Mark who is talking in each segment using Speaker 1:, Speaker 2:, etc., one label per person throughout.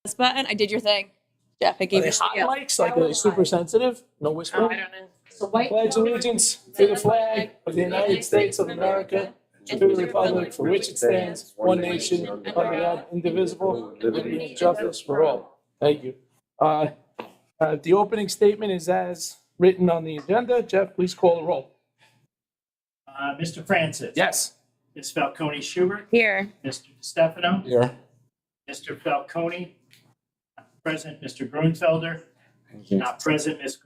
Speaker 1: this button. I did your thing. Jeff, I
Speaker 2: Are
Speaker 1: gave
Speaker 2: they
Speaker 1: you
Speaker 2: hot
Speaker 1: the
Speaker 2: mics, like a super sensitive? No
Speaker 1: Oh,
Speaker 2: whispering?
Speaker 1: I don't know. So white
Speaker 2: Pledge allegiance to the flag of the United States of America, and to the republic for which it stands, one nation, under God, indivisible, with liberty and justice for all. Thank you. The opening statement is as written on the agenda. Jeff, please call the roll.
Speaker 3: Mr. Francis.
Speaker 2: Yes.
Speaker 3: Ms. Falcone Schubert.
Speaker 1: Here.
Speaker 3: Mr. Stefano.
Speaker 2: Here.
Speaker 3: Mr. Falcone. Present. Mr. Grunfelder. Not present. Ms.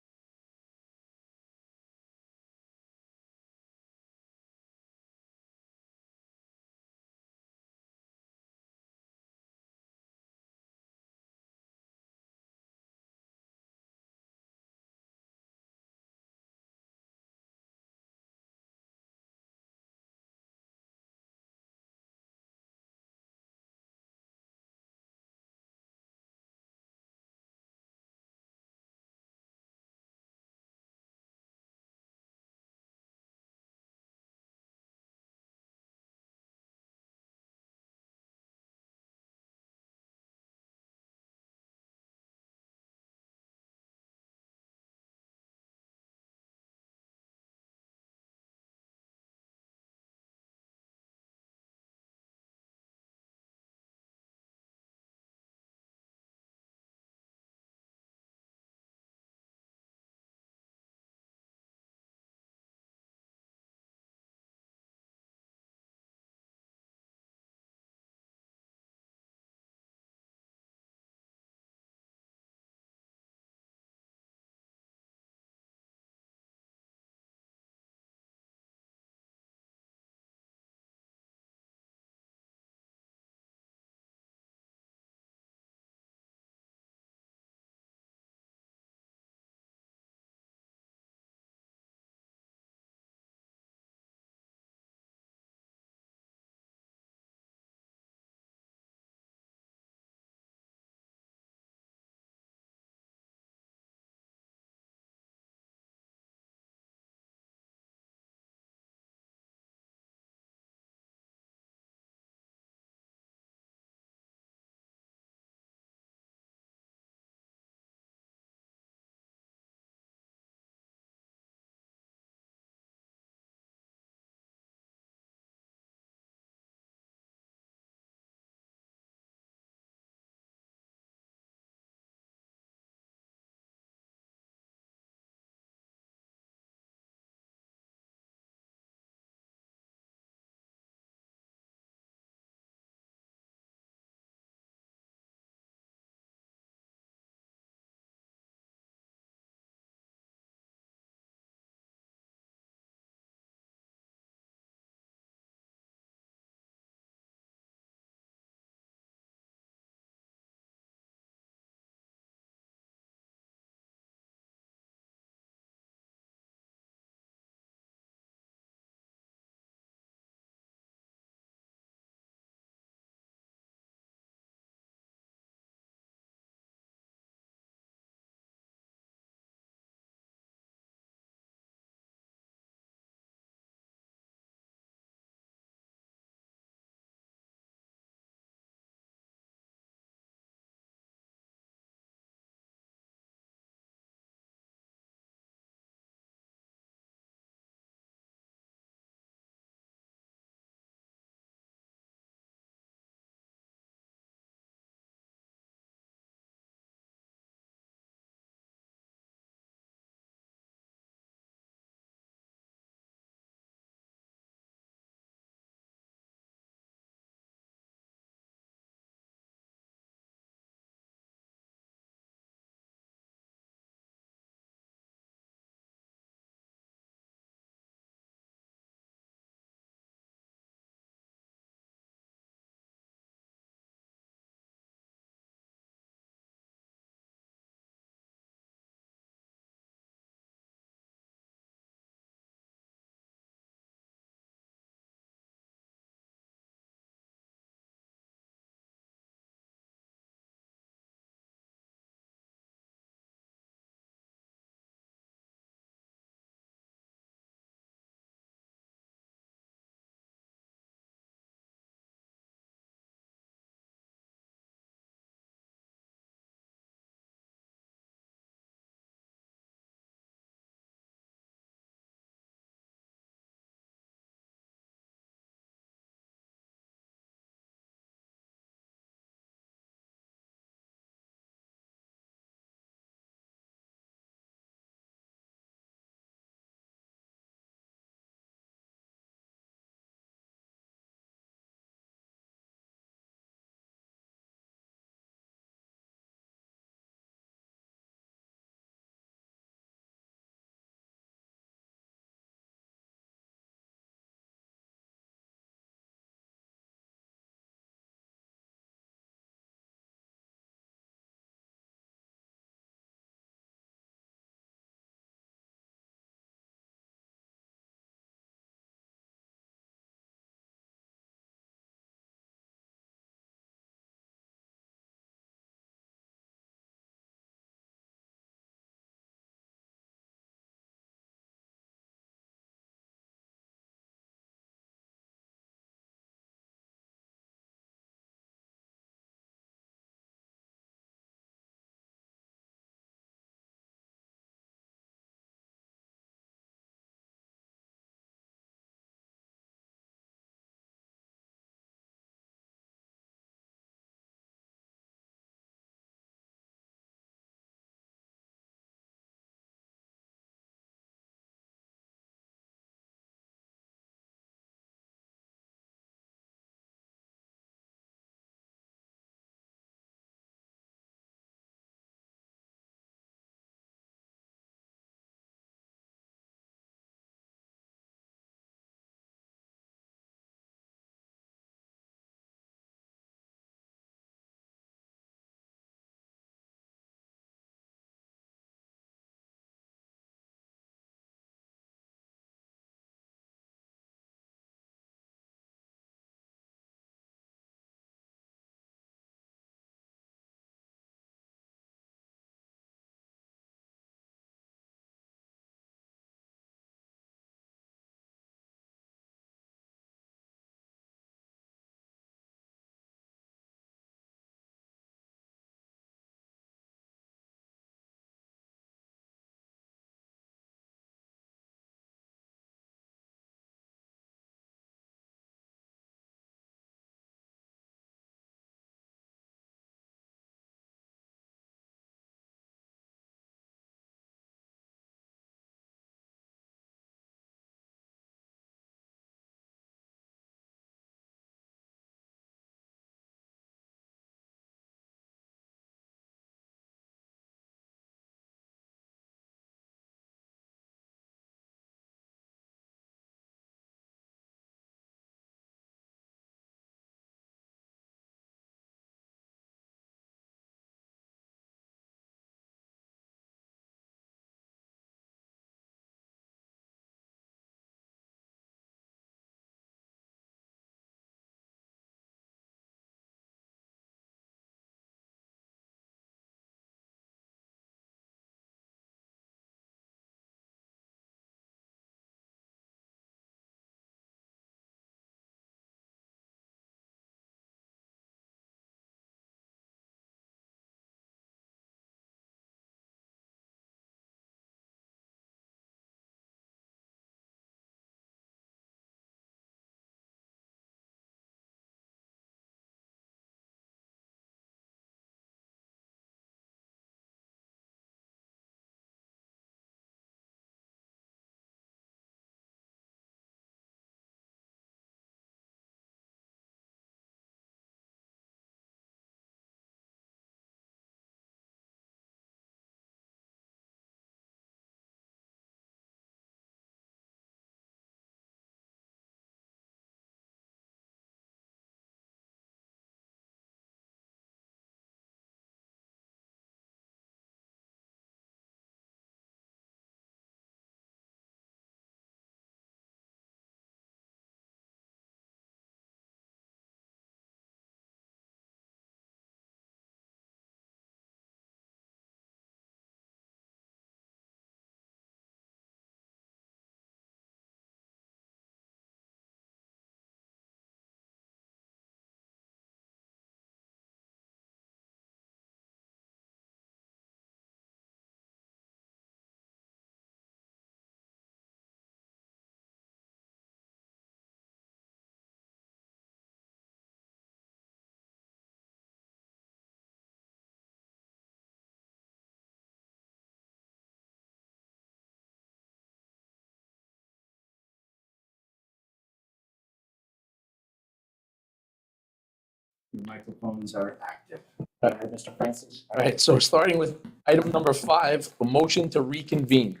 Speaker 3: Your microphones are active.
Speaker 2: All right, Mr. Francis. All right, so starting with item number 5, a motion to reconvene.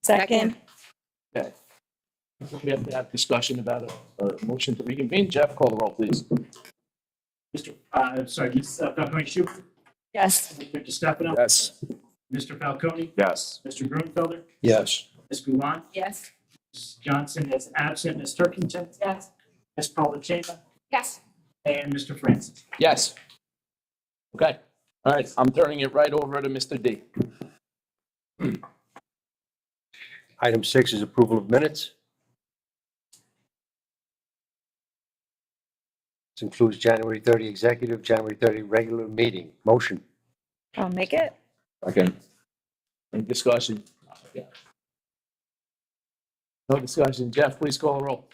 Speaker 1: Second.
Speaker 2: Okay. We have to have discussion about a motion to reconvene. Jeff, call the roll, please.
Speaker 3: Ms. Falcone Schubert,
Speaker 1: Yes.
Speaker 3: Mr. DeStefano,
Speaker 2: Yes.
Speaker 3: Mr. Falcone,
Speaker 2: Yes.
Speaker 3: Mr. Grunfelder,
Speaker 2: Yes.
Speaker 3: Ms. Gulon,
Speaker 1: Yes.
Speaker 3: Ms. Johnson is absent, Ms. Turkington,
Speaker 1: Yes.
Speaker 3: Ms. Polachina,
Speaker 1: Yes.
Speaker 3: and Mr. Francis.
Speaker 2: Yes. Okay. All right, I'm turning it right over to Mr. D.
Speaker 4: Item 6 is approval of minutes. This includes January 30 executive, January 30 regular meeting. Motion.
Speaker 1: I'll make it.
Speaker 2: Okay. Any discussion? No discussion. Jeff, please call the roll.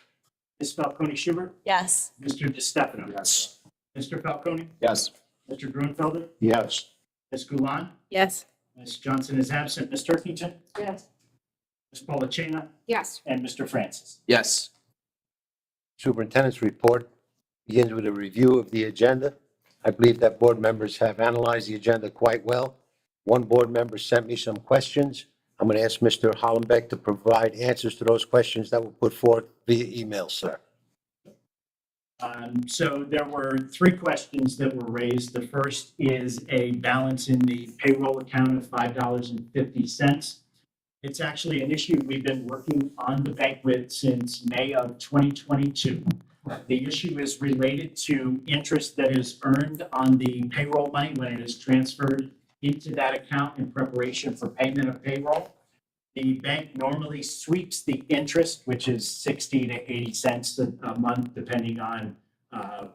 Speaker 3: Ms. Falcone Schubert,
Speaker 1: Yes.
Speaker 3: Mr. DeStefano.
Speaker 2: Yes.
Speaker 3: Mr. Falcone,
Speaker 2: Yes.
Speaker 3: Mr. Grunfelder,
Speaker 2: Yes.
Speaker 3: Ms. Gulon,
Speaker 1: Yes.
Speaker 3: Ms. Johnson is absent, Ms. Turkington,
Speaker 1: Yes.
Speaker 3: Ms. Polachina,
Speaker 1: Yes.
Speaker 3: and Mr. Francis.
Speaker 2: Yes.
Speaker 4: Superintendent's report begins with a review of the agenda. I believe that board members have analyzed the agenda quite well. One board member sent me some questions. I'm going to ask Mr. Hollenbeck to provide answers to those questions that were put forth via email, sir.
Speaker 3: So there were 3 questions that were raised. The first is a balance in the payroll account of $5.50. It's actually an issue we've been working on the bank with since May of 2022. The issue is related to interest that is earned on the payroll money when it is transferred into that account in preparation for payment of payroll. The bank normally sweeps the interest, which is 60 to 80 cents a month, depending on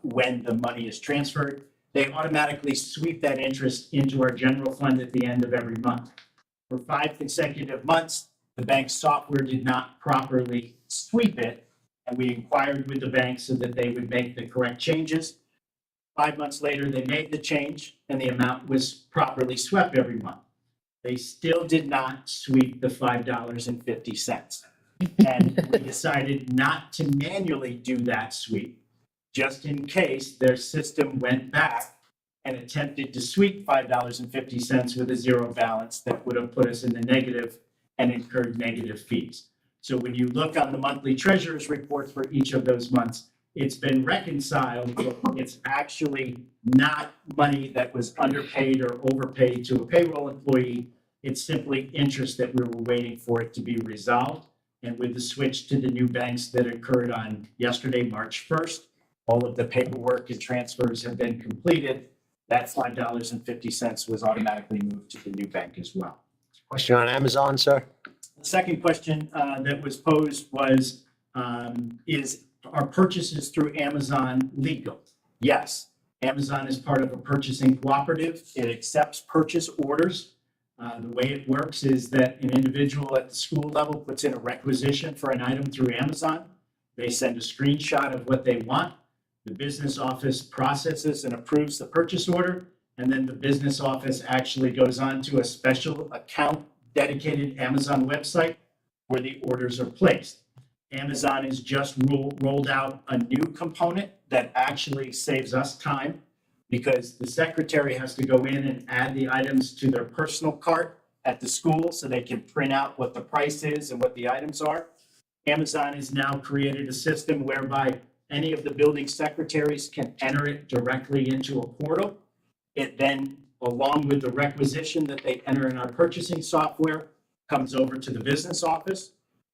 Speaker 3: when the money is transferred. They automatically sweep that interest into our general fund at the end of every month. For 5 consecutive months, the bank's software did not properly sweep it, and we inquired with the bank so that they would make the correct changes. 5 months later, they made the change, and the amount was properly swept every month. They still did not sweep the $5.50. And we decided not to manually do that sweep, just in case their system went back and attempted to sweep $5.50 with a 0 balance that would have put us in the negative and incurred negative fees. So when you look on the monthly treasurer's report for each of those months, it's been reconciled. It's actually not money that was underpaid or overpaid to a payroll employee. It's simply interest that we were waiting for it to be resolved. And with the switch to the new banks that occurred on yesterday, March 1st, all of the paperwork and transfers have been completed. That $5.50 was automatically moved to the new bank as well.
Speaker 4: Question on Amazon, sir?
Speaker 3: The second question that was posed was, are purchases through Amazon legal? Yes. Amazon is part of a purchasing cooperative. It accepts purchase orders. The way it works is that an individual at the school level puts in a requisition for an item through Amazon. They send a screenshot of what they want. The business office processes and approves the purchase order, and then the business office actually goes on to a special account dedicated Amazon website where the orders are placed. Amazon has just rolled out a new component that actually saves us time because the secretary has to go in and add the items to their personal cart at the school so they can print out what the price is and what the items are. Amazon has now created a system whereby any of the building secretaries can enter it directly into a portal. It then, along with the requisition that they enter in our purchasing software, comes over to the business office.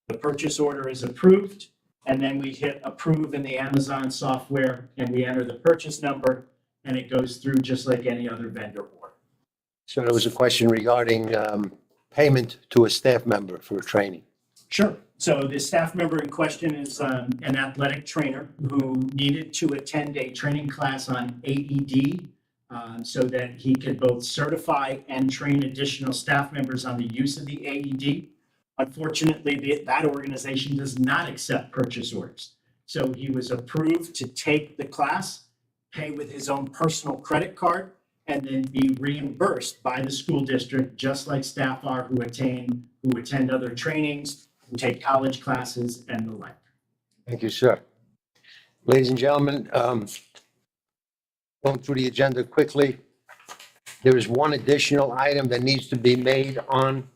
Speaker 3: The purchase order is approved, and then we hit approve in the Amazon software, and we enter the purchase number, and it goes through just like any other vendor order.
Speaker 4: So there was a question regarding payment to a staff member for training.
Speaker 3: Sure. So the staff member in question is an athletic trainer who needed to attend a training class on AED so that he could both certify and train additional staff members on the use of the AED. Unfortunately, that organization does not accept purchase orders. So he was approved to take the class, pay with his own personal credit card, and then be reimbursed by the school district, just like staff are who attend other trainings, who take college classes and the like.
Speaker 4: Thank you, sir. Ladies and gentlemen, Going through the agenda quickly, there is one additional item that needs to be made on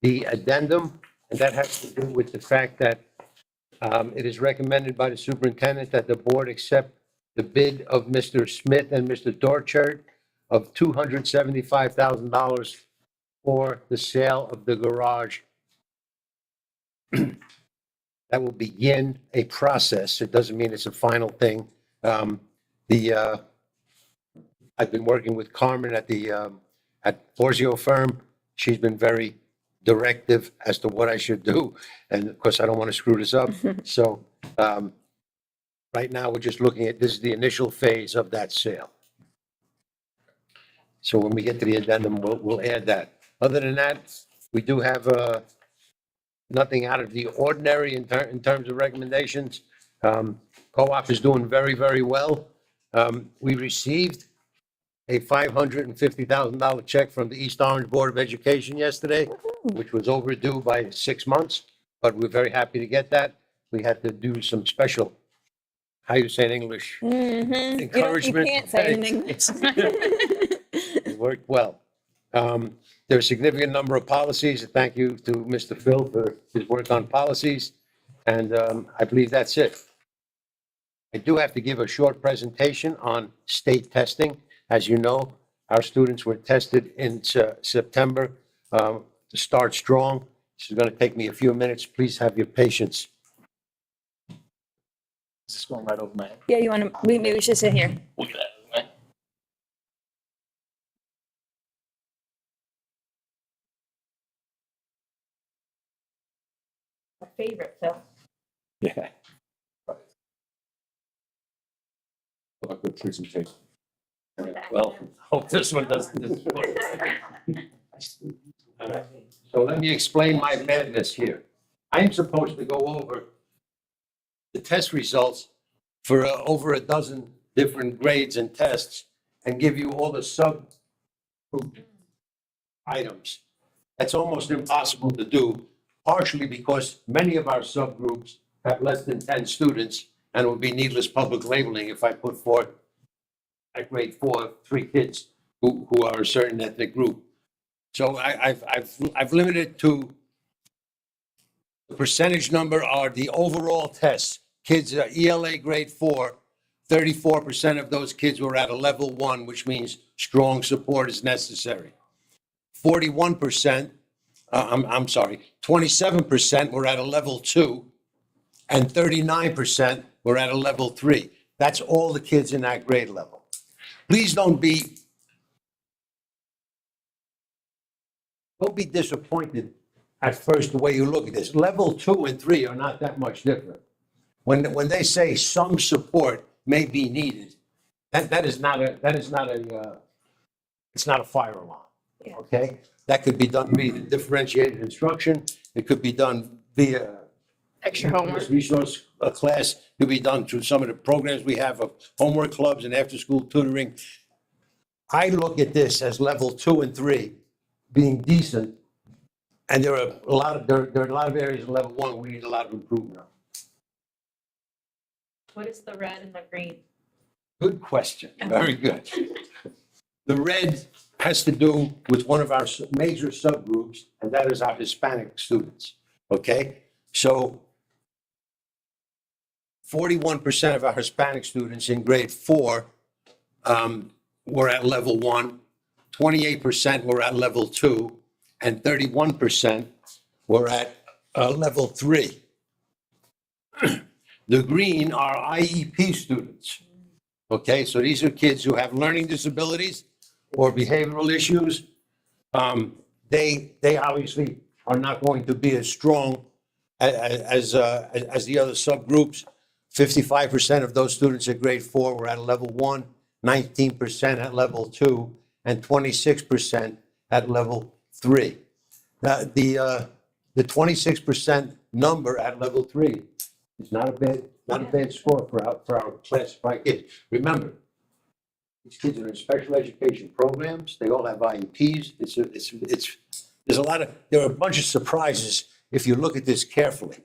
Speaker 4: the addendum, and that has to do with the fact that it is recommended by the superintendent that the board accept the bid of Mr. Smith and Mr. Dorchert of $275,000 for the sale of the garage. That will begin a process. It doesn't mean it's a final thing. I've been working with Carmen at Borzio firm. She's been very directive as to what I should do. And of course, I don't want to screw this up. So, right now, we're just looking at, this is the initial phase of that sale. So when we get to the addendum, we'll add that. Other than that, we do have, nothing out of the ordinary in terms of recommendations. Co-op is doing very, very well. We received a $550,000 check from the East Orange Board of Education yesterday, which was overdue by 6 months, but we're very happy to get that. We had to do some special, how you say in English? Encouragement.
Speaker 1: You can't say it in English.
Speaker 4: It worked well. There's a significant number of policies. Thank you to Mr. Phil for his work on policies. And I believe that's it. I do have to give a short presentation on state testing. As you know, our students were tested in September to start strong. This is going to take me a few minutes. Please have your patience.
Speaker 2: Is this going right over my head?
Speaker 1: Yeah, you want to, maybe we should sit here.
Speaker 2: Look at that. Right?
Speaker 1: My favorite, Phil.
Speaker 2: Yeah. A good presentation. Well, hope this one doesn't.
Speaker 4: So let me explain my madness here. I'm supposed to go over the test results for over a dozen different grades and tests and give you all the sub items. That's almost impossible to do, partially because many of our subgroups have less than 10 students, and it would be needless public labeling if I put forth at grade 4, 3 kids who are a certain ethnic group. So I've limited to the percentage number are the overall tests. Kids, ELA grade 4, 34% of those kids were at a level 1, which means strong support is necessary. 41%, I'm sorry, 27% were at a level 2, and 39% were at a level 3. That's all the kids in that grade level. Please don't be disappointed at first the way you look at this. Level 2 and 3 are not that much different. When they say some support may be needed, it's not a fire alarm.
Speaker 1: Yeah.
Speaker 4: Okay? That could be done via differentiated instruction. It could be done via
Speaker 1: Extra homework.
Speaker 4: resource class, could be done through some of the programs we have of homework clubs and after-school tutoring. I look at this as level 2 and 3 being decent, and there are a lot of areas in level 1 we need a lot of improvement on.
Speaker 1: What is the red and the green?
Speaker 4: Good question. Very good. The red has to do with one of our major subgroups, and that is our Hispanic students. Okay? So 41% of our Hispanic students in grade 4 were at level 1, 28% were at level 2, and 31% were at level 3. The green are IEP students. Okay, so these are kids who have learning disabilities or behavioral issues. They obviously are not going to be as strong as the other subgroups. 55% of those students at grade 4 were at level 1, 19% at level 2, and 26% at level 3. The 26% number at level 3 is not a bad score for our classified kids. Remember, these kids are in special education programs. They all have IEPs. There are a bunch of surprises if you look at this carefully.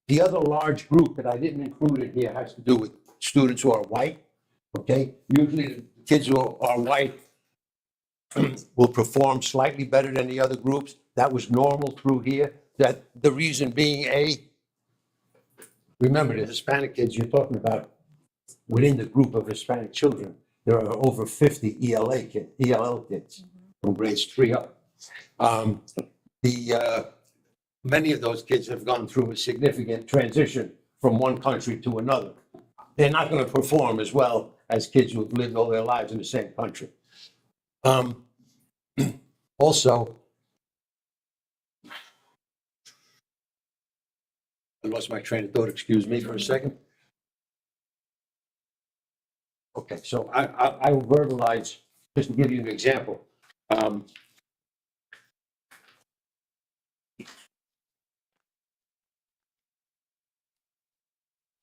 Speaker 4: The other large group that I didn't include in here has to do with students who are white, Okay, usually the kids who are white will perform slightly better than the other groups. That was normal through here. That the reason being remember the Hispanic kids you're talking about within the group of Hispanic children, there are over 50 ELL kids from grades 3 up. Many of those kids have gone through a significant transition from one country to another. They're not going to perform as well as kids who have lived all their lives in the same country. Also, I lost my train of thought, excuse me for a second. Okay, so I will verbalize, just to give you an example.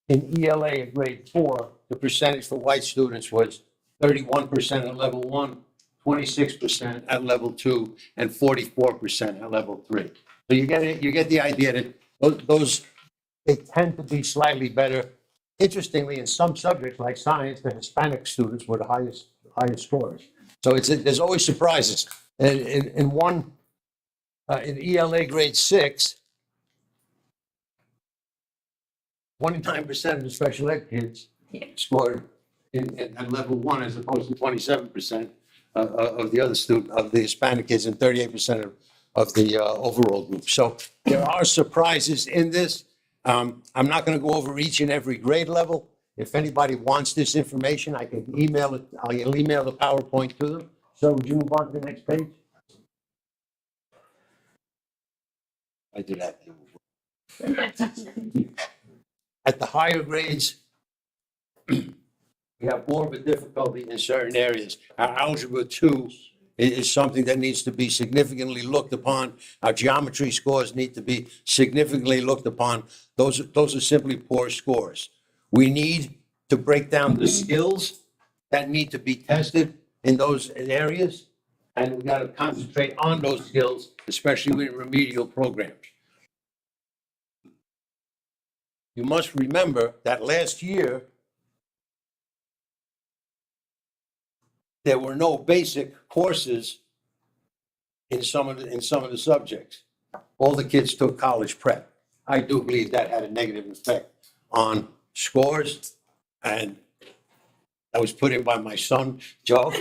Speaker 4: In ELA at grade 4, the percentage for white students was 31% at level 1, 26% at level 2, and 44% at level 3. So you get the idea that those they tend to be slightly better. Interestingly, in some subjects like science, the Hispanic students were the highest scorers. So there's always surprises. And in ELA grade 6, 29% of the special ed kids scored at level 1 as opposed to 27% of the other of the Hispanic kids and 38% of the overall group. So there are surprises in this. I'm not going to go over each and every grade level. If anybody wants this information, I can email it. I'll email the PowerPoint to them. So would you move on to the next page? I did that. At the higher grades, we have more of a difficulty in certain areas. Our algebra 2 is something that needs to be significantly looked upon. Our geometry scores need to be significantly looked upon. Those are simply poor scores. We need to break down the skills that need to be tested in those areas, and we got to concentrate on those skills, especially with remedial programs. You must remember that last year, there were no basic courses in some of the subjects. All the kids took college prep. I do believe that had a negative effect on scores, and that was put in by my son, Joe.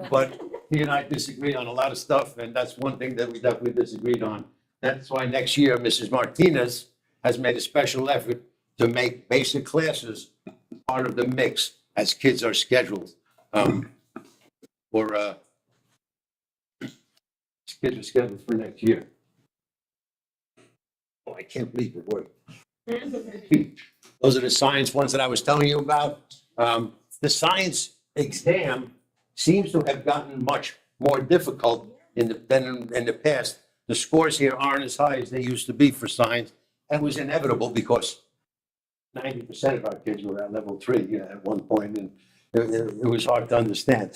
Speaker 4: But he and I disagreed on a lot of stuff, and that's one thing that we definitely disagreed on. That's why next year, Mrs. Martinez has made a special effort to make basic classes part of the mix as kids are scheduled. Kids are scheduled for next year. Oh, I can't believe it worked. Those are the science ones that I was telling you about. The science exam seems to have gotten much more difficult than in the past. The scores here aren't as high as they used to be for science. And it was inevitable because 90% of our kids were at level 3 at one point, and it was hard to understand.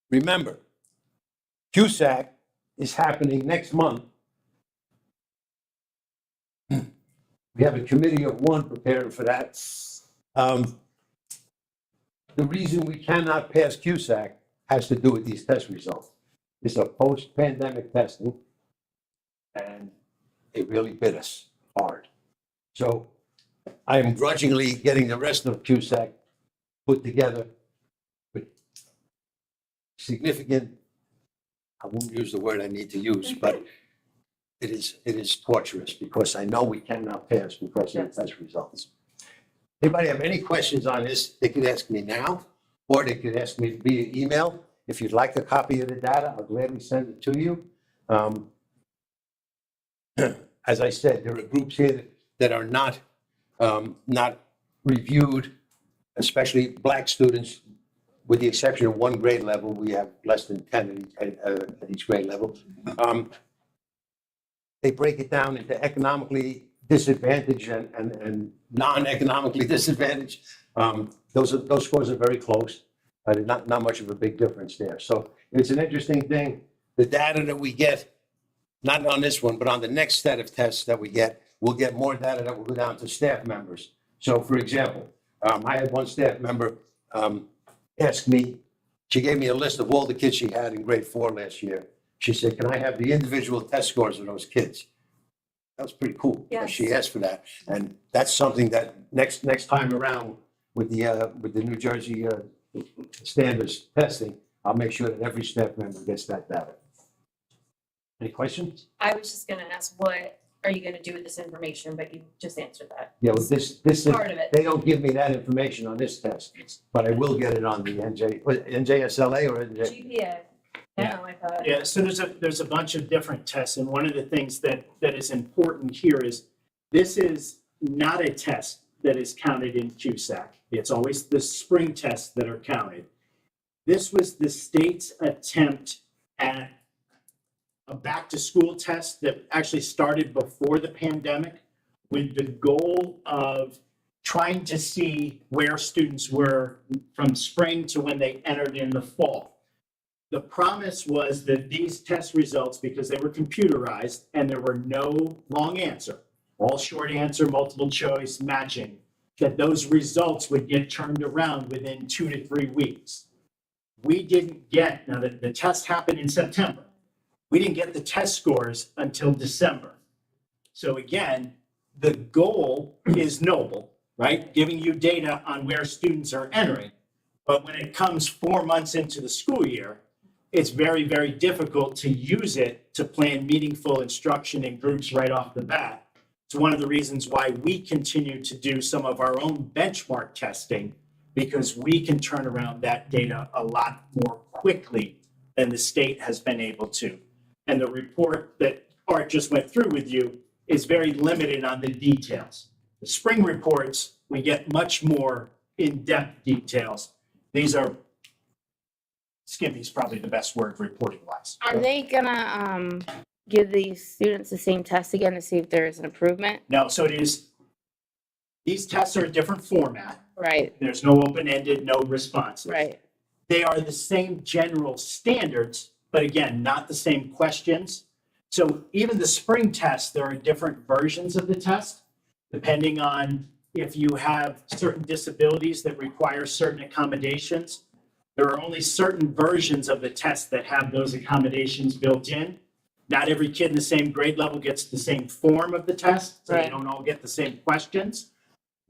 Speaker 4: Remember, CUSAC is happening next month. We have a committee of 1 preparing for that. The reason we cannot pass CUSAC has to do with these test results. It's a post-pandemic testing, and it really bit us hard. So I am grudgingly getting the rest of CUSAC put together with significant, I won't use the word I need to use, but it is torturous because I know we cannot pass because of the test results. Anybody have any questions on this, they could ask me now, or they could ask me via email. If you'd like a copy of the data, I'll gladly send it to you. As I said, there are groups here that are not reviewed, especially Black students, with the exception of 1 grade level. We have less than 10 at each grade level. They break it down into economically disadvantaged and non-economically disadvantaged. Those scores are very close. Not much of a big difference there. So it's an interesting thing. The data that we get, not on this one, but on the next set of tests that we get, we'll get more data that will go down to staff members. So for example, I had one staff member ask me, she gave me a list of all the kids she had in grade 4 last year. She said, can I have the individual test scores of those kids? That was pretty cool.
Speaker 1: Yes.
Speaker 4: She asked for that. And that's something that next time around with the New Jersey standards testing, I'll make sure that every staff member gets that data. Any questions?
Speaker 1: I was just gonna ask, what are you gonna do with this information, but you just answered that.
Speaker 4: Yeah, well, this is,
Speaker 1: Part of it.
Speaker 4: they don't give me that information on this test, but I will get it on the NJSLA or NJ.
Speaker 1: GPA. No, I thought.
Speaker 3: Yeah, so there's a bunch of different tests, and one of the things that is important here is this is not a test that is counted in QSAC. It's always the spring tests that are counted. This was the state's attempt at a back-to-school test that actually started before the pandemic with the goal of trying to see where students were from spring to when they entered in the fall. The promise was that these test results, because they were computerized and there were no long answer, all short answer, multiple choice, matching, that those results would get turned around within 2 to 3 weeks. We didn't get, now the test happened in September. We didn't get the test scores until December. So again, the goal is noble, right? Giving you data on where students are entering. But when it comes 4 months into the school year, it's very, very difficult to use it to plan meaningful instruction in groups right off the bat. It's one of the reasons why we continue to do some of our own benchmark testing, because we can turn around that data a lot more quickly than the state has been able to. And the report that Art just went through with you is very limited on the details. The spring reports, we get much more in-depth details. These are, skimming is probably the best word reporting wise.
Speaker 5: Are they gonna give these students the same test again to see if there is an improvement?
Speaker 3: No, so it is, these tests are a different format.
Speaker 5: Right,
Speaker 3: There's no open-ended, no responses.
Speaker 5: right.
Speaker 3: They are the same general standards, but again, not the same questions. So even the spring test, there are different versions of the test, depending on if you have certain disabilities that require certain accommodations. There are only certain versions of the test that have those accommodations built in. Not every kid in the same grade level gets the same form of the test, so they
Speaker 5: Right.
Speaker 3: don't all get the same questions.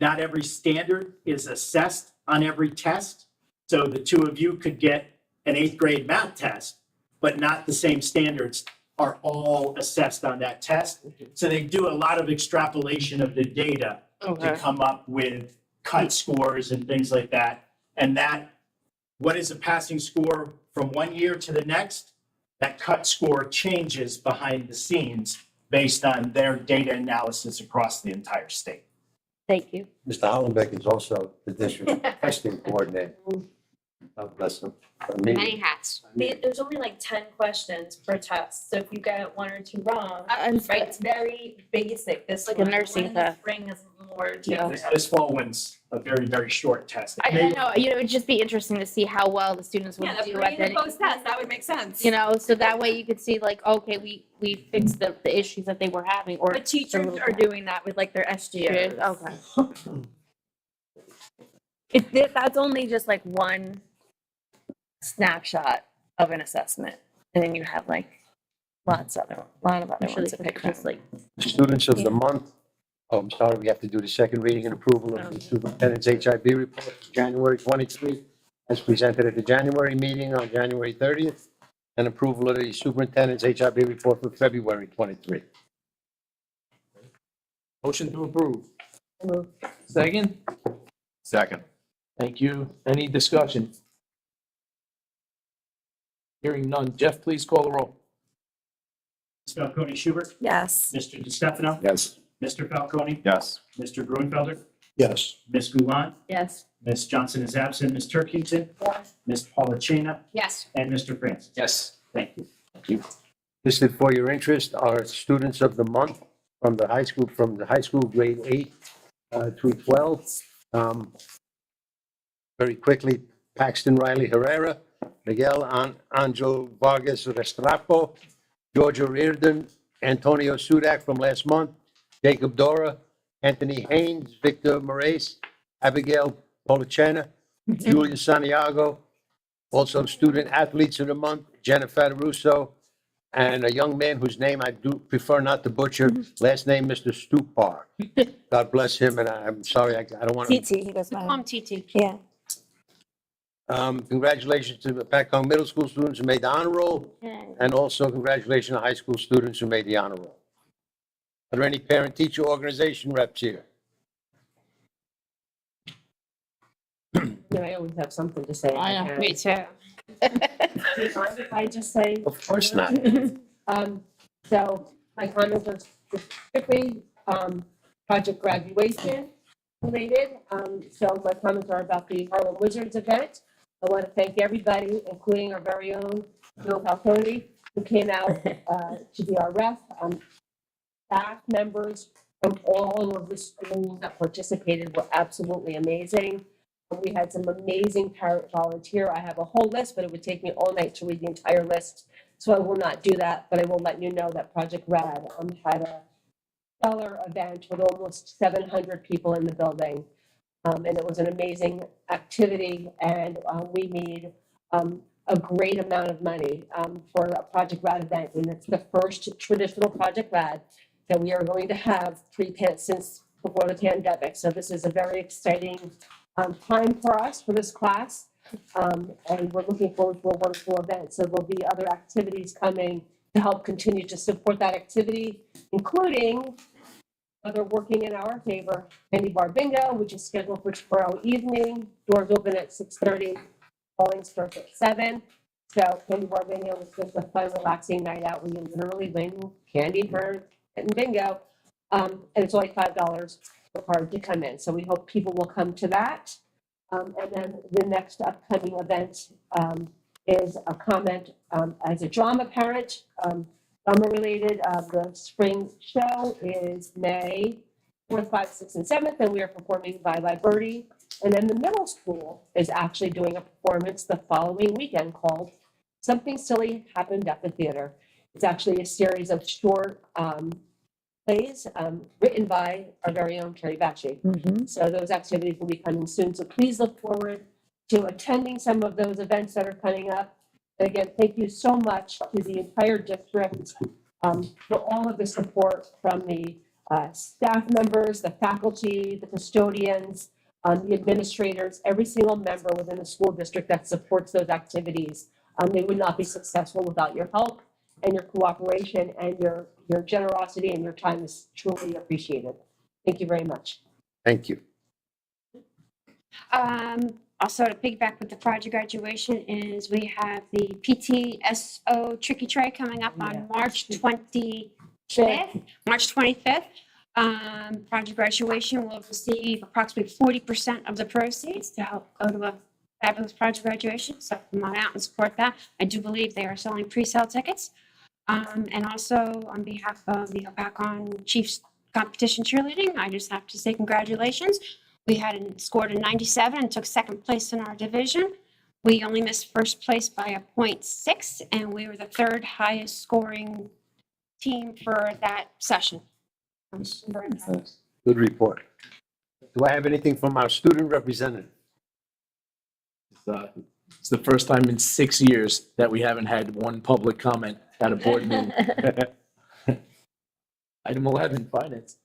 Speaker 3: Not every standard is assessed on every test. So the two of you could get an 8th grade math test, but not the same standards are all assessed on that test. So they do a lot of extrapolation of the data to
Speaker 5: Okay,
Speaker 3: come up with cut scores and things like that. And that, what is a passing score from one year to the next? That cut score changes behind the scenes based on their data analysis across the entire state.
Speaker 5: thank you.
Speaker 4: Mr. Hollenbeck is also the district testing coordinator. God bless him.
Speaker 5: Many hats.
Speaker 1: There's only like 10 questions per test, so if you get 1 or 2 wrong,
Speaker 5: And
Speaker 1: right, it's very basic. This
Speaker 5: Like a
Speaker 1: one-
Speaker 5: nursing
Speaker 1: one in the
Speaker 5: test.
Speaker 1: spring is more.
Speaker 5: Yeah.
Speaker 3: This fall one's a very, very short test.
Speaker 5: I know, it'd just be interesting to see how well the students would
Speaker 1: Yeah, the
Speaker 5: do
Speaker 1: pre
Speaker 5: at
Speaker 1: and the
Speaker 5: the,
Speaker 1: post test, that would make sense.
Speaker 5: so that way you could see like, okay, we fixed the issues that they were having, or.
Speaker 1: But teachers
Speaker 5: little-
Speaker 1: are doing that with like their SGOs.
Speaker 5: Okay.
Speaker 1: That's only just like one snapshot of an assessment. And then you have like a lot of other ones to pick from.
Speaker 5: Like,
Speaker 4: The students of the month. Oh, I'm sorry, we have to do the second reading and approval of the superintendent's HIB report for January 23, as presented at the January meeting on January 30th, and approval of the superintendent's HIB report for February 23.
Speaker 2: Motion to approve. Second?
Speaker 6: Second.
Speaker 2: Thank you. Any discussion? Hearing none. Jeff, please call the roll.
Speaker 3: Ms. Falcone Schubert,
Speaker 1: Yes.
Speaker 3: Mr. DeStefano,
Speaker 6: Yes.
Speaker 3: Mr. Falcone,
Speaker 6: Yes.
Speaker 3: Mr. Gruenfelder,
Speaker 4: Yes.
Speaker 3: Ms. Gulon,
Speaker 1: Yes.
Speaker 3: Ms. Johnson is absent, Ms. Turkington, Ms. Polachina,
Speaker 1: Yes.
Speaker 3: and Mr. Francis.
Speaker 2: Yes.
Speaker 3: Thank you.
Speaker 4: Listed for your interest are students of the month from the high school grade 8 through 12. Very quickly, Paxton Riley Herrera, Miguel Angel Vargas Restrepo, Georgia Reardon, Antonio Sudak from last month, Jacob Dora, Anthony Haynes, Victor Moraes, Abigail Polachena, Julia Santiago, also student athletes of the month, Jenna Fataruso, and a young man whose name I do prefer not to butcher, last name Mr. Stupar. God bless him, and I'm sorry, I don't want to.
Speaker 1: TT, he goes by.
Speaker 5: TT.
Speaker 1: Yeah.
Speaker 4: Congratulations to the Hopatcong Middle School students who made the honor roll, and also congratulations to high school students who made the honor roll. Are there any parent-teacher organization reps here?
Speaker 6: I always have something to say.
Speaker 5: I know, me too.
Speaker 6: Do you mind if I just say?
Speaker 4: Of course not.
Speaker 6: So my comments are just strictly, project graduation related. So my comments are about the Harlem Wizards event. I want to thank everybody, including our very own Bill Falcone, who came out, to be our ref. Staff members from all of the schools that participated were absolutely amazing. We had some amazing parent volunteer. I have a whole list, but it would take me all night to read the entire list. So I will not do that, but I will let you know that Project RAD had a stellar event with almost 700 people in the building. And it was an amazing activity, and we made a great amount of money for a Project RAD event. And it's the first traditional Project RAD that we are going to have since before the pandemic. So this is a very exciting time for us, for this class. And we're looking forward to a wonderful event. So there'll be other activities coming to help continue to support that activity, including other working in our favor, Candy Bar Bingo, which is scheduled for tomorrow evening. Doors open at 6:30, calling starts at 7. So Candy Bar Bingo is just a fun, relaxing night out where you literally win candy for getting bingo. And it's only $5 per card to come in. So we hope people will come to that. And then the next upcoming event is a comment as a drama parent, drama related. The spring show is May 4th, 5th, 6th, and 7th, and we are performing by Liberty. And then the middle school is actually doing a performance the following weekend called Something Silly Happened at the Theater. It's actually a series of short plays written by our very own Carrie Batchy. So those activities will be coming soon. So please look forward to attending some of those events that are coming up. And again, thank you so much to the entire district for all of the support from the staff members, the faculty, the custodians, the administrators, every single member within the school district that supports those activities. They would not be successful without your help and your cooperation, and your generosity and your time is truly appreciated. Thank you very much.
Speaker 4: Thank you.
Speaker 5: Also to piggyback with the project graduation is we have the PTSO Tricky Tray coming up on March 25th. March 25th. Project graduation will receive approximately 40% of the proceeds to help go to a fabulous project graduation. So come on out and support that. I do believe they are selling pre-sale tickets. And also on behalf of the Hopatcong Chiefs competition cheerleading, I just have to say congratulations. We scored a 97 and took second place in our division. We only missed first place by a 0.6, and we were the third highest scoring team for that session. I'm very proud.
Speaker 4: Good report. Do I have anything from our student representative?
Speaker 2: It's the first time in 6 years that we haven't had one public comment at a board meeting. Item 11, finance.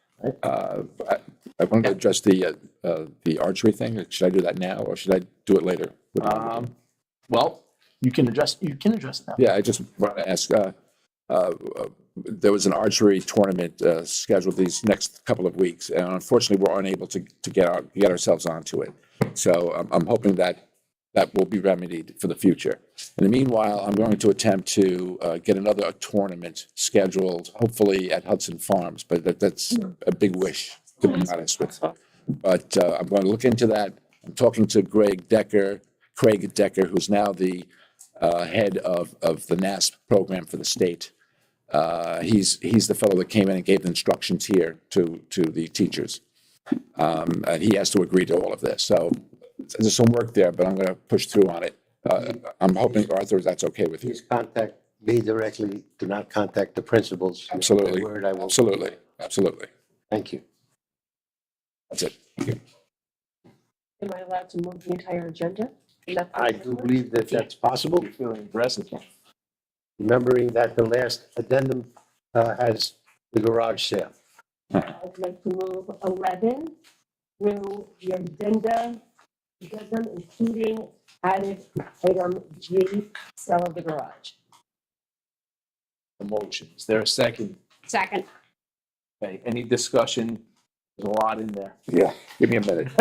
Speaker 7: I wanted to address the archery thing. Should I do that now or should I do it later?
Speaker 2: Well, you can address it now.
Speaker 7: Yeah, I just want to ask, there was an archery tournament scheduled these next couple of weeks, and unfortunately, we're unable to get ourselves onto it. So I'm hoping that will be remedied for the future. In the meanwhile, I'm going to attempt to get another tournament scheduled, hopefully at Hudson Farms, but that's a big wish, to be honest with you. But I'm going to look into that. I'm talking to Craig Decker, who's now the head of the NASP program for the state. He's the fellow that came in and gave the instructions here to the teachers. And he has to agree to all of this. So there's some work there, but I'm going to push through on it. I'm hoping, Arthur, that's okay with you.
Speaker 4: Please contact me directly. Do not contact the principals.
Speaker 7: Absolutely.
Speaker 4: My word, I will.
Speaker 7: Absolutely.
Speaker 4: Thank you.
Speaker 7: That's it. Thank you.
Speaker 6: Am I allowed to move the entire agenda? Is that
Speaker 4: I do believe that that's possible,
Speaker 2: You're feeling aggressive.
Speaker 4: remembering that the last addendum has the garage sale.
Speaker 6: I'd like to move 11 through the addendum, including added item G, sale of the garage.
Speaker 2: The motion. Is there a second?
Speaker 5: Second.
Speaker 2: Okay, any discussion? There's a lot in there.
Speaker 7: Yeah, give me a minute.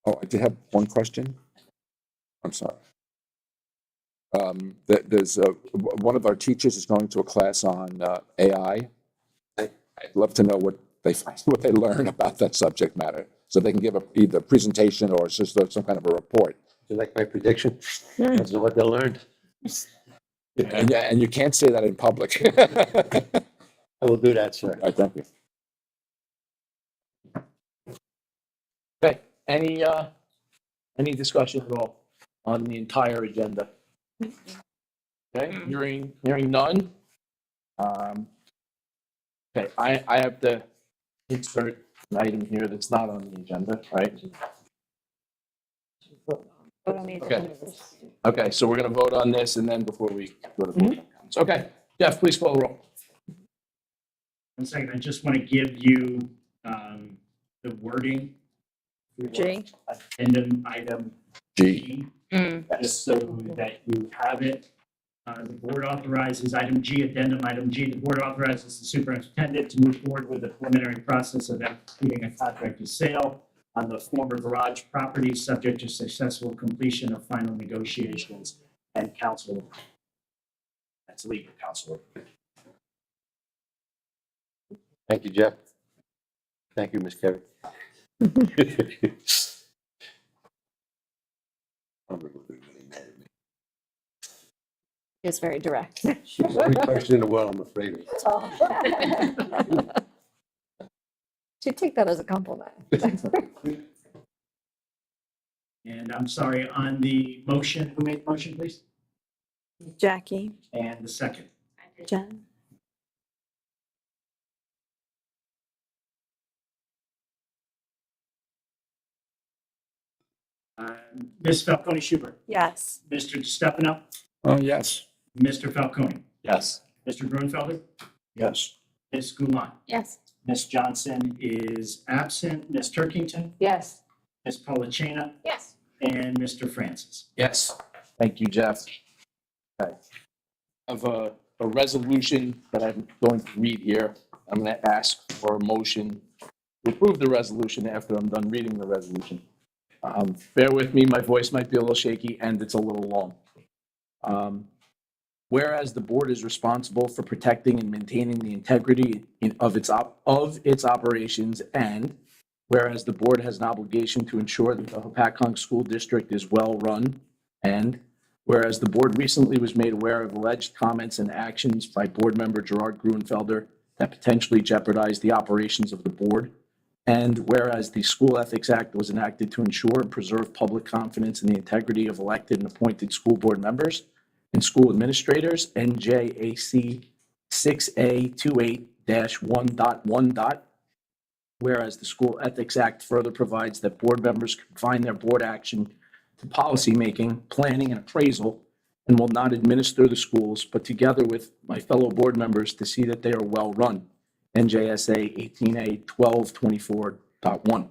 Speaker 7: Oh, I did have one question. I'm sorry. There's one of our teachers is going to a class on AI. I'd love to know what they find, what they learn about that subject matter, so they can give either a presentation or just some kind of a report.
Speaker 4: Do you like my prediction? That's what they learned.
Speaker 7: And you can't say that in public.
Speaker 4: I will do that, sir.
Speaker 7: All right, thank you.
Speaker 2: Okay, any discussion at all on the entire agenda? Okay, hearing none. Okay, I have to insert an item here that's not on the agenda, right? Okay. Okay, so we're gonna vote on this and then before we go to vote. Okay, Jeff, please call the roll.
Speaker 3: 1 second, I just want to give you the wording. for
Speaker 1: G.
Speaker 3: Addendum item
Speaker 7: G.
Speaker 3: G, just so that you have it. The board authorizes item G, addendum item G, the board authorizes the superintendent to move forward with the preliminary process of executing a contract of sale on the former garage property, subject to successful completion of final negotiations and council. That's legal counsel.
Speaker 4: Thank you, Jeff. Thank you, Ms. Kerry.
Speaker 1: It's very direct.
Speaker 4: Every person in the world, I'm afraid of.
Speaker 1: Should take that as a compliment.
Speaker 3: And I'm sorry, on the motion, who made the motion, please?
Speaker 1: Jackie,
Speaker 3: And the second.
Speaker 1: Jen.
Speaker 3: Ms. Falcone Schubert,
Speaker 1: Yes.
Speaker 3: Mr. DeStefano,
Speaker 7: Oh, yes.
Speaker 3: Mr. Falcone,
Speaker 2: Yes.
Speaker 3: Mr. Grunfelder,
Speaker 2: Yes.
Speaker 3: Ms. Gulon.
Speaker 5: Yes.
Speaker 3: Ms. Johnson is absent, Ms. Turkington,
Speaker 6: Yes.
Speaker 3: Ms. Polachina,
Speaker 5: Yes.
Speaker 3: and Mr. Francis.
Speaker 2: Yes. Thank you, Jeff. Okay. I have a resolution that I'm going to read here. I'm going to ask for a motion to approve the resolution after I'm done reading the resolution. Bear with me, my voice might be a little shaky and it's a little long. Whereas the board is responsible for protecting and maintaining the integrity of its operations, and whereas the board has an obligation to ensure that the Hopatcong School District is well-run, and whereas the board recently was made aware of alleged comments and actions by board member Gerard Grunfelder that potentially jeopardized the operations of the board, and whereas the School Ethics Act was enacted to ensure and preserve public confidence in the integrity of elected and appointed school board members and school administrators, NJAC 6A28-1.1. Whereas the School Ethics Act further provides that board members confine their board action to policymaking, planning, and appraisal, and will not administer the schools, but together with my fellow board members to see that they are well-run. NJSA 18A1224.1.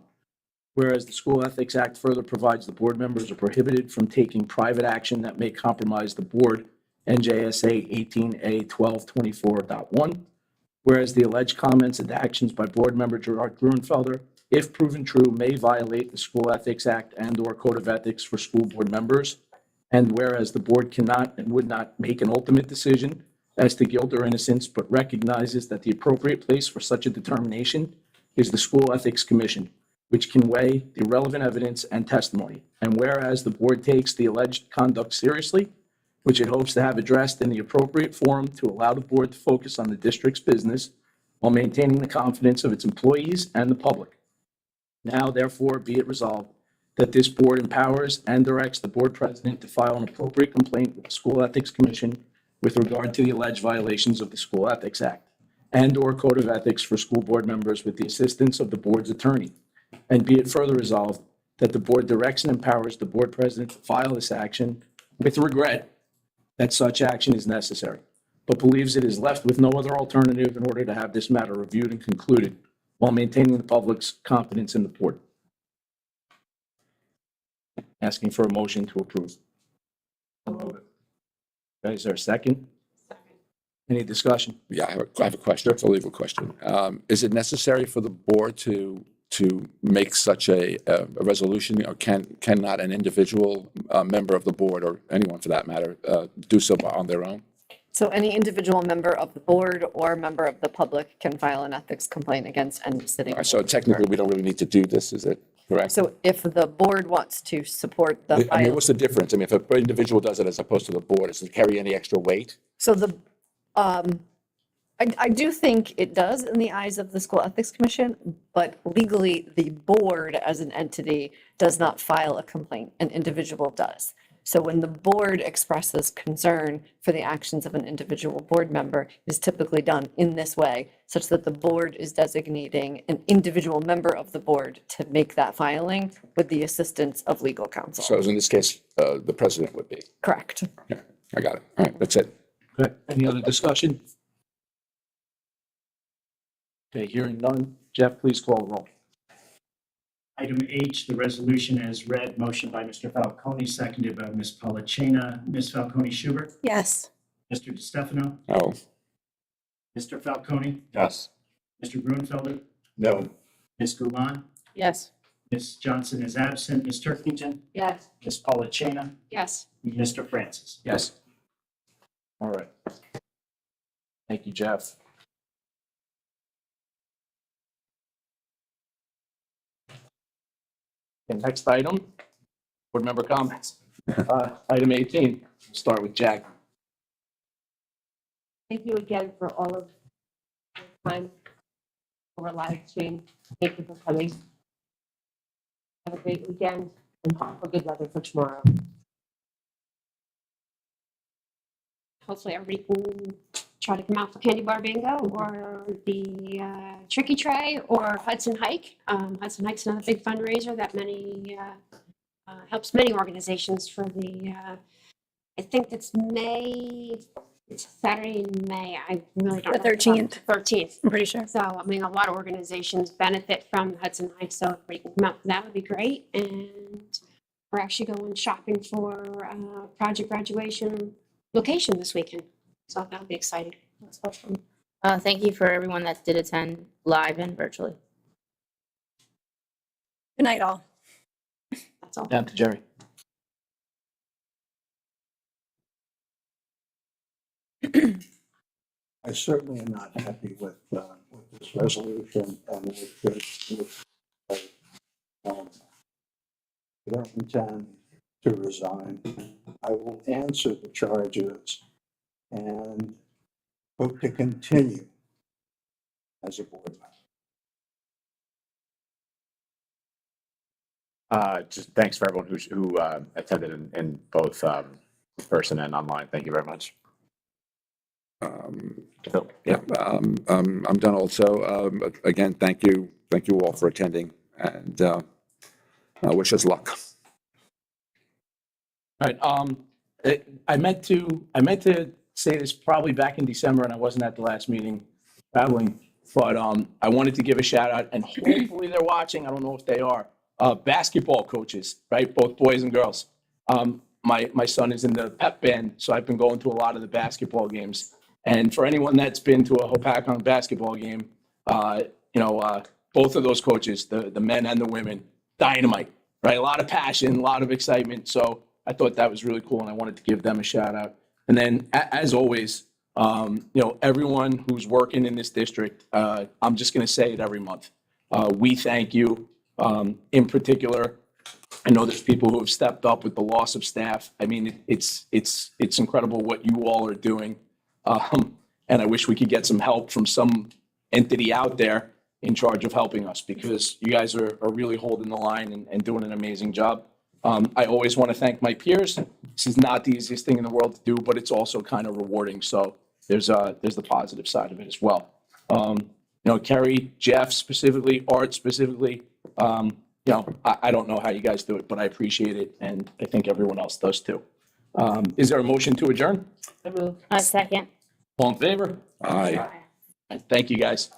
Speaker 2: Whereas the School Ethics Act further provides the board members are prohibited from taking private action that may compromise the board, NJSA 18A1224.1. Whereas the alleged comments and actions by board member Gerard Grunfelder, if proven true, may violate the School Ethics Act and/or Code of Ethics for school board members. And whereas the board cannot and would not make an ultimate decision as to guilt or innocence, but recognizes that the appropriate place for such a determination is the School Ethics Commission, which can weigh the relevant evidence and testimony. And whereas the board takes the alleged conduct seriously, which it hopes to have addressed in the appropriate forum to allow the board to focus on the district's business while maintaining the confidence of its employees and the public. Now, therefore, be it resolved that this board empowers and directs the board president to file an appropriate complaint with the School Ethics Commission with regard to the alleged violations of the School Ethics Act and/or Code of Ethics for school board members with the assistance of the board's attorney. And be it further resolved that the board directs and empowers the board president to file this action with regret that such action is necessary, but believes it is left with no other alternative in order to have this matter reviewed and concluded while maintaining the public's confidence in the board. Asking for a motion to approve. Okay, is there a second? Any discussion?
Speaker 7: Yeah, I have a question. It's a legal question. Is it necessary for the board to make such a resolution, or cannot an individual member of the board, or anyone for that matter, do so on their own?
Speaker 1: So any individual member of the board or member of the public can file an ethics complaint against any sitting.
Speaker 7: So technically, we don't really need to do this, is it correct?
Speaker 1: So if the board wants to support the
Speaker 7: I mean,
Speaker 1: file,
Speaker 7: what's the difference? I mean, if an individual does it as opposed to the board, does it carry any extra weight?
Speaker 1: so I do think it does in the eyes of the School Ethics Commission, but legally, the board as an entity does not file a complaint, an individual does. So when the board expresses concern for the actions of an individual board member, it is typically done in this way, such that the board is designating an individual member of the board to make that filing with the assistance of legal counsel.
Speaker 7: So in this case, the president would be.
Speaker 1: Correct.
Speaker 7: Yeah, I got it. All right, that's it.
Speaker 2: Okay, any other discussion? Okay, hearing none. Jeff, please call the roll.
Speaker 3: Item H, the resolution as read, motion by Mr. Falcone, seconded by Ms. Polachina. Ms. Falcone Schubert,
Speaker 1: Yes.
Speaker 3: Mr. DeStefano,
Speaker 7: Oh,
Speaker 3: Mr. Falcone,
Speaker 4: Yes.
Speaker 3: Mr. Grunfelder,
Speaker 4: No.
Speaker 3: Ms. Gulon,
Speaker 1: Yes.
Speaker 3: Ms. Johnson is absent, Ms. Turkington,
Speaker 6: Yes.
Speaker 3: Ms. Polachina,
Speaker 5: Yes.
Speaker 3: Mr. Francis.
Speaker 2: Yes. All right. Thank you, Jeff. Okay, next item, board member comments. Item 18, start with Jack.
Speaker 6: Thank you again for all of your time over live stream. Thank you for coming. Have a great weekend and hope for good weather for tomorrow.
Speaker 5: Hopefully everybody can try to come out for Candy Bar Bingo or the Tricky Tray or Hudson Hike. Hudson Hike's another big fundraiser that helps many organizations for the, I think it's May, it's Saturday in May. I really don't know.
Speaker 1: The 13th.
Speaker 5: 13th.
Speaker 1: I'm pretty sure.
Speaker 5: So, I mean, a lot of organizations benefit from Hudson Hike, so if everybody can come out, that would be great. And we're actually going shopping for project graduation location this weekend. So that'll be exciting.
Speaker 1: That's awesome.
Speaker 8: Thank you for everyone that did attend live and virtually.
Speaker 1: Good night, all.
Speaker 5: That's all.
Speaker 2: Down to Jerry.
Speaker 9: I certainly am not happy with this resolution and I don't intend to resign. I will answer the charges and hope to continue as a board member.
Speaker 10: Just thanks for everyone who attended in both person and online. Thank you very much. Phil,
Speaker 7: yeah, I'm done also. Again, thank you all for attending, and I wish us luck.
Speaker 2: All right, I meant to say this probably back in December, and I wasn't at the last meeting traveling, but I wanted to give a shout out, and hopefully they're watching. I don't know if they are. Basketball coaches, right? Both boys and girls. My son is in the pep band, so I've been going to a lot of the basketball games. And for anyone that's been to a Hopatcong basketball game, both of those coaches, the men and the women, dynamite, right? A lot of passion, a lot of excitement. So I thought that was really cool, and I wanted to give them a shout out. And then, as always, Everyone who's working in this district, I'm just going to say it every month. We thank you. In particular, I know there's people who have stepped up with the loss of staff. I mean, it's incredible what you all are doing. And I wish we could get some help from some entity out there in charge of helping us, because you guys are really holding the line and doing an amazing job. I always want to thank my peers. This is not the easiest thing in the world to do, but it's also kind of rewarding. So there's the positive side of it as well. Kerry, Jeff specifically, Art specifically, I don't know how you guys do it, but I appreciate it. And I think everyone else does too. Is there a motion to adjourn?
Speaker 8: A second.
Speaker 2: All in favor?
Speaker 7: Aye.
Speaker 2: Thank you, guys.